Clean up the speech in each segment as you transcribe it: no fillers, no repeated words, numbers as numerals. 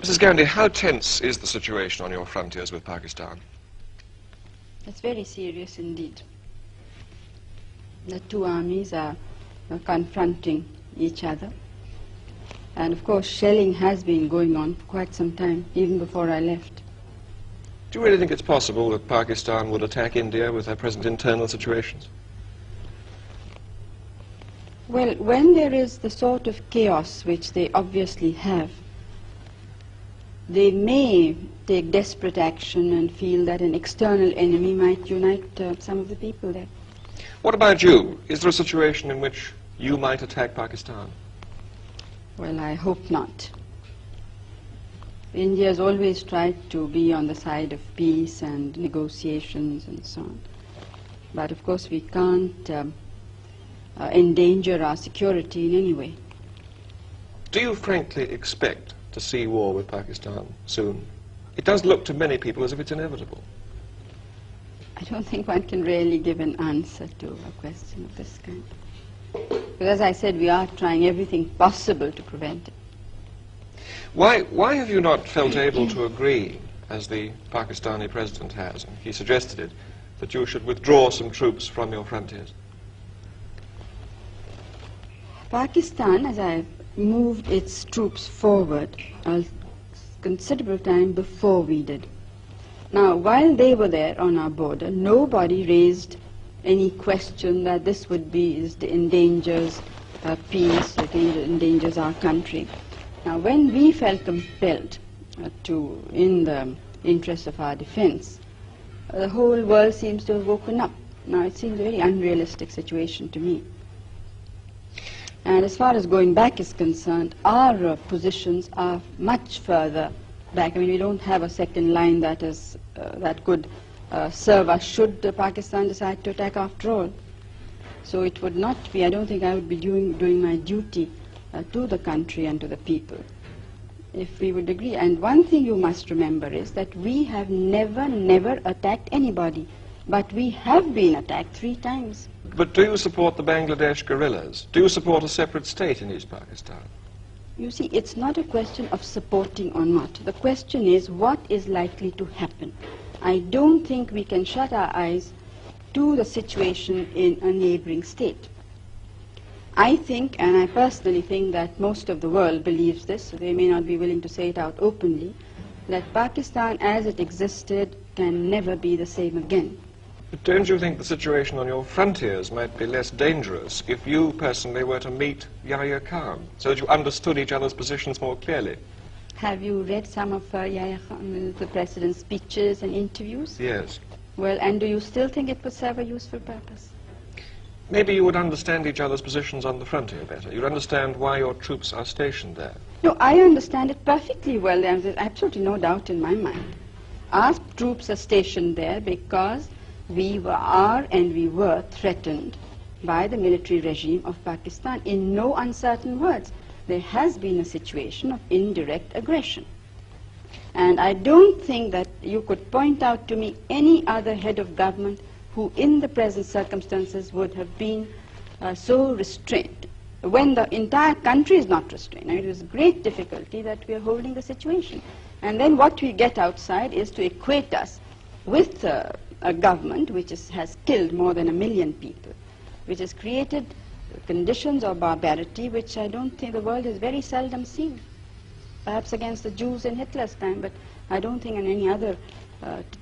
Mrs. Gandhi, how tense is the situation on your frontiers with Pakistan? It's very serious indeed. The two armies are confronting each other. And of course, shelling has been going on for quite some time, even before I left. Do you really think it's possible that Pakistan would attack India with their present internal situations? Well, when there is the sort of chaos which they obviously have, they may take desperate action and feel that an external enemy might unite some of the people there. What about you? Is there a situation in which you might attack Pakistan? Well, I hope not. India has always tried to be on the side of peace and negotiations and so on. But of course we can't endanger our security in any way. Do you frankly expect to see war with Pakistan soon? It does look to many people as if it's inevitable. I don't think one can really give an answer to a question of this kind. But as I said, we are trying everything possible to prevent it. Why have you not felt able to agree, as the Pakistani president has, and he suggested it, that you should withdraw some troops from your frontiers? Pakistan, as I moved its troops forward a considerable time before we did. Now, while they were there on our border, nobody raised any question that this would be, endangers peace, it endangers our country. Now, when we felt compelled to, in the interest of our defense, the whole world seems to have woken up. Now, it seems a very unrealistic situation to me. And as far as going back is concerned, our positions are much further back. I mean, we don't have a second line that is that could serve us should Pakistan decide to attack after all. So it would not be, I don't think I would be doing my duty to the country and to the people if we would agree. And one thing you must remember is that we have never attacked anybody, but we have been attacked 3 times. But do you support the Bangladesh guerrillas? Do you support a separate state in East Pakistan? You see, it's not a question of supporting or not. The question is what is likely to happen. I don't think we can shut our eyes to the situation in a neighboring state. I think, and I personally think that most of the world believes this, so they may not be willing to say it out openly, that Pakistan as it existed can never be the same again. But don't you think the situation on your frontiers might be less dangerous if you personally were to meet Yahya Khan, so that you understood each other's positions more clearly? Have you read some of Yahya Khan, the President's speeches and interviews? Yes. Well, and do you still think it would serve a useful purpose? Maybe you would understand each other's positions on the frontier better. You'd understand why your troops are stationed there. No, I understand it perfectly well. There's absolutely no doubt in my mind. Our troops are stationed there because we were threatened by the military regime of Pakistan. In no uncertain words, there has been a situation of indirect aggression. And I don't think that you could point out to me any other head of government who in the present circumstances would have been so restrained, when the entire country is not restrained. I mean, it is great difficulty that we are holding the situation. And then what we get outside is to equate us with a government which has killed more than 1 million people, which has created conditions of barbarity which I don't think the world has very seldom seen. Perhaps against the Jews in Hitler's time, but I don't think in any other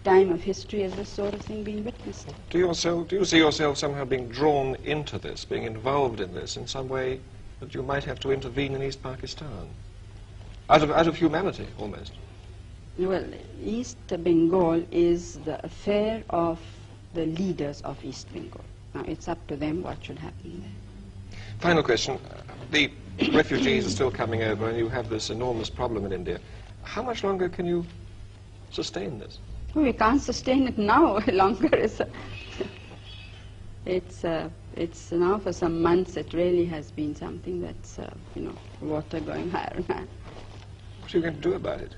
time of history has this sort of thing been witnessed. Do you see yourself somehow being drawn into this, being involved in this in some way that you might have to intervene in East Pakistan? Out of humanity, almost. Well, East Bengal is the affair of the leaders of East Bengal. Now, it's up to them what should happen there. Final question. The refugees are still coming over and you have this enormous problem in India. How much longer can you sustain this? Well, we can't sustain it now longer. It's now for some months it really has been something that's, water going higher and higher. What are you going to do about it?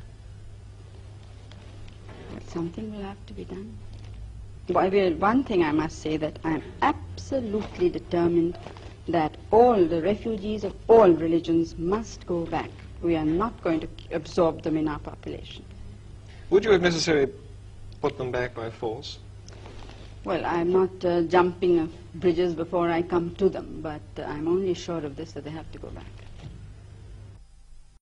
Something will have to be done. Well, one thing I must say, that I am absolutely determined that all the refugees of all religions must go back. We are not going to absorb them in our population. Would you, if necessary, put them back by force? Well, I'm not jumping bridges before I come to them, but I'm only sure of this, that they have to go back.